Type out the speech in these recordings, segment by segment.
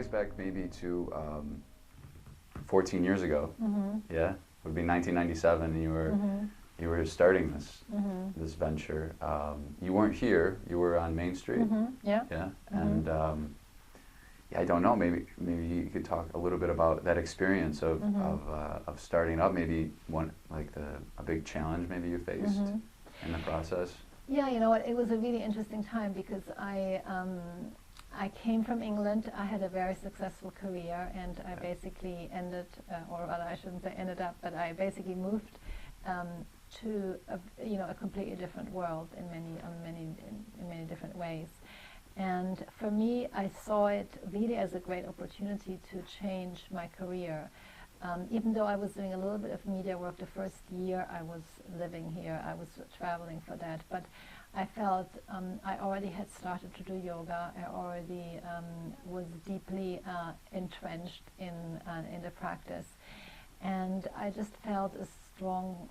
us back maybe to 14 years ago. Yeah, it would be 1997, and you were starting this venture. You weren't here; you were on Main Street. Yeah. Yeah, and yeah, I don't know. Maybe you could talk a little bit about that experience of starting up. Maybe a big challenge maybe you faced in the process. Yeah, you know what? It was a really interesting time because I came from England. I had a very successful career, and I basically ended, or rather, I shouldn't say ended up, but I basically moved to a completely different world in many different ways. And for me, I saw it really as a great opportunity to change my career. Even though I was doing a little bit of media work the first year I was living here, I was traveling for that, but I felt I already had started to do yoga. I already was deeply entrenched in the practice, and I just felt a strong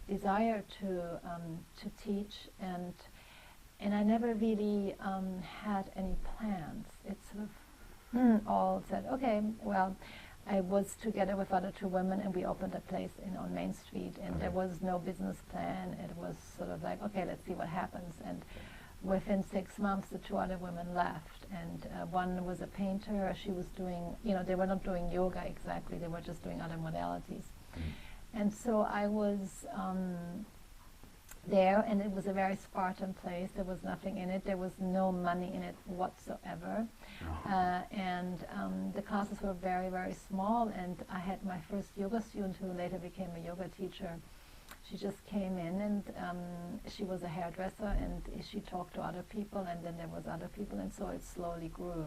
desire to teach, and I never really had any plans. It sort of all said, okay, well, I was together with other two women, and we opened a place on Main Street, and there was no business plan. It was sort of like, okay, let's see what happens. And within 6 months, the two other women left, and one was a painter. She was doing, they were not doing yoga exactly. They were just doing other modalities. And so I was there, and it was a very Spartan place. There was nothing in it. There was no money in it whatsoever. And the classes were very, very small, and I had my first yoga student who later became a yoga teacher. She just came in, and she was a hairdresser, and she talked to other people, and then there was other people, and so it slowly grew.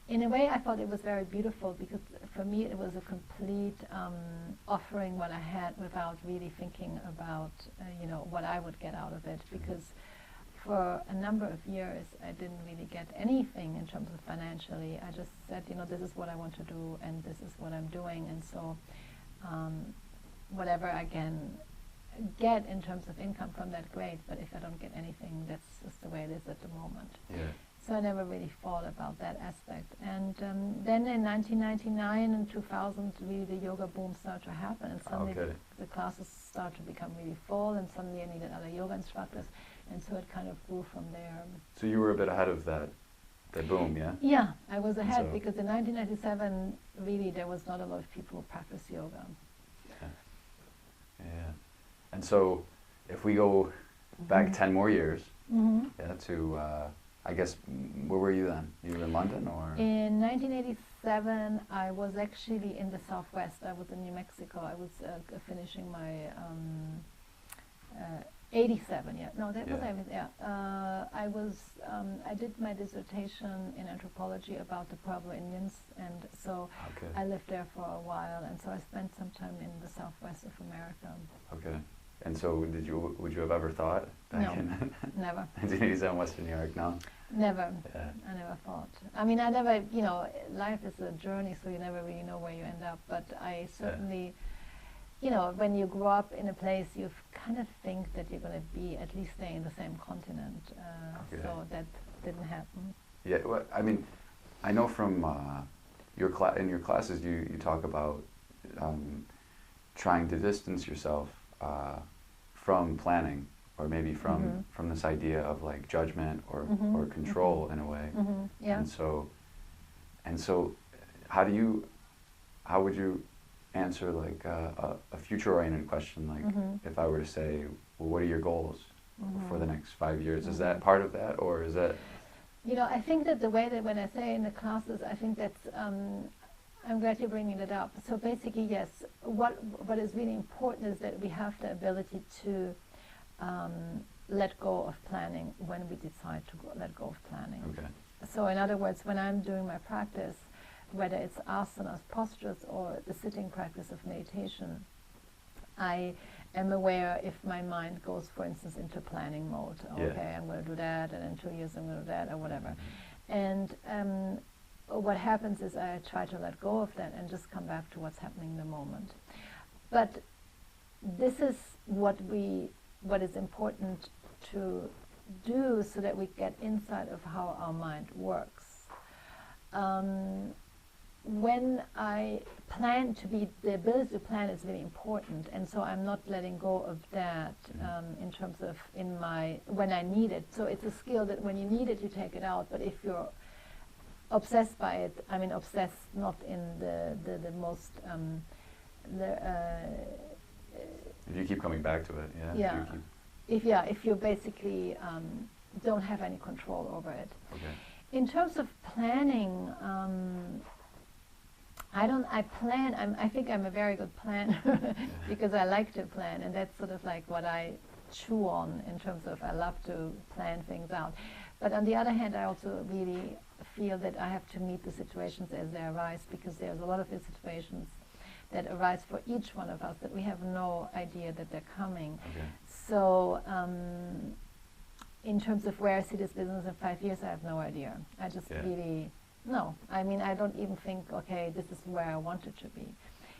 In a way, I thought it was very beautiful because for me it was a complete offering what I had without really thinking about what I would get out of it, because for a number of years I didn't really get anything in terms of financially. I just said, this is what I want to do, and this is what I'm doing, and so whatever I can get in terms of income from that, great, but if I don't get anything, that's just the way it is at the moment. Yeah. So I never really thought about that aspect. And then in 1999 and 2000, really the yoga boom started to happen, and suddenly the classes started to become really full, and suddenly I needed other yoga instructors, and so it kind of grew from there. So you were a bit ahead of that boom, yeah? Yeah, I was ahead because in 1997, really there was not a lot of people who practice yoga. Yeah. And so if we go back 10 more years, to I guess, where were you then? You were in London, or? In 1987, I was actually in the Southwest. I was in New Mexico. I was finishing my 87. Yeah, no, that was I was. I did my dissertation in anthropology about the Pueblo Indians, and so I lived there for a while, and so I spent some time in the Southwest of America. Okay. And so, would you have ever thought back in never 1987 Western New York? No, never. Yeah. I never thought. I mean, I never. Life is a journey, so you never really know where you end up. But I certainly, when you grow up in a place, you kind of think that you're going to be at least staying in the same continent. So that didn't happen. Yeah. Well, I mean, I know from in your classes, you talk about trying to distance yourself from planning, or maybe from this idea of like judgment or control in a way. Yeah. And so how would you answer like a future-oriented question, like if I were to say, well, what are your goals for the next 5 years? Is that part of that, or is that? I think that the way that when I say in the classes, I think that's I'm glad you're bringing it up. So basically, yes, what is really important is that we have the ability to let go of planning when we decide to let go of planning. Okay. So in other words, when I'm doing my practice, whether it's asanas, postures, or the sitting practice of meditation, I am aware if my mind goes, for instance, into planning mode. Okay, I'm going to do that, and in 2 years I'm going to do that, or whatever. And what happens is I try to let go of that and just come back to what's happening in the moment. But this is what is important to do so that we get insight of how our mind works. when I plan to be, the ability to plan is really important, and so I'm not letting go of that in terms of when I need it. So it's a skill that when you need it, you take it out. But if you're obsessed by it, I mean obsessed not in the most if you keep coming back to it, yeah. If you basically don't have any control over it. Okay. In terms of planning, I think I'm a very good planner because I like to plan, and that's sort of like what I chew on in terms of I love to plan things out. But on the other hand, I also really feel that I have to meet the situations as they arise, because there's a lot of situations that arise for each one of us that we have no idea that they're coming. Okay. So in terms of where I see this business in 5 years, I have no idea. I just really, no. I mean, I don't even think, okay, this is where I want it to be.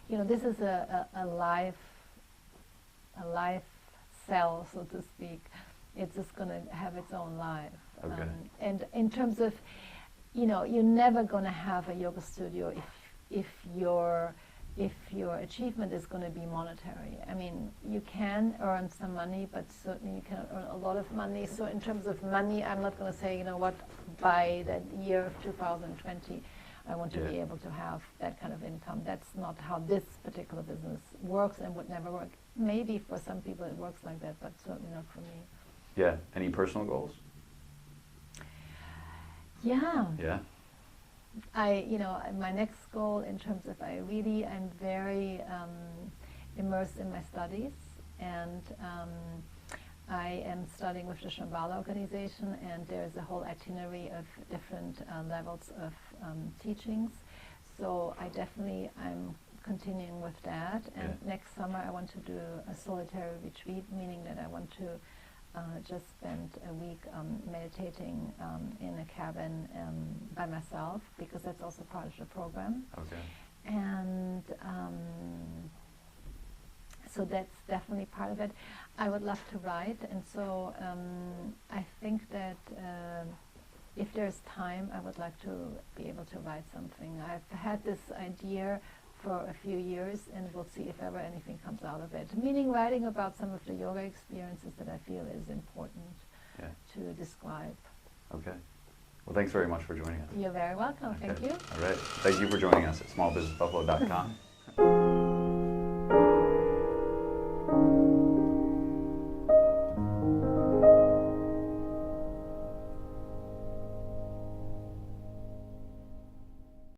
You know, this is a live cell, so to speak. It's just going to have its own life. Okay. And in terms of, you know, you're never going to have a yoga studio if your achievement is going to be monetary. I mean, you can earn some money, but certainly you cannot earn a lot of money. So in terms of money, I'm not going to say, you know what, by the year of 2020, I want to be able to have that kind of income. That's not how this particular business works and would never work. Maybe for some people it works like that, but certainly not for me. Yeah. Any personal goals? Yeah. Yeah. My next goal in terms of I'm very immersed in my studies, and I am studying with the Shambhala organization, and there's a whole itinerary of different levels of teachings. So I'm continuing with that, and next summer I want to do a solitary retreat, meaning that I want to just spend a week meditating in a cabin by myself, because that's also part of the program. Okay. And so that's definitely part of it. I would love to write, and so I think that if there's time, I would like to be able to write something. I've had this idea for a few years, and we'll see if ever anything comes out of it. Meaning writing about some of the yoga experiences that I feel is important to describe. Okay. Well, thanks very much for joining us. You're very welcome. Okay. Thank you. All right. Thank you for joining us at smallbusinessbuffalo.com.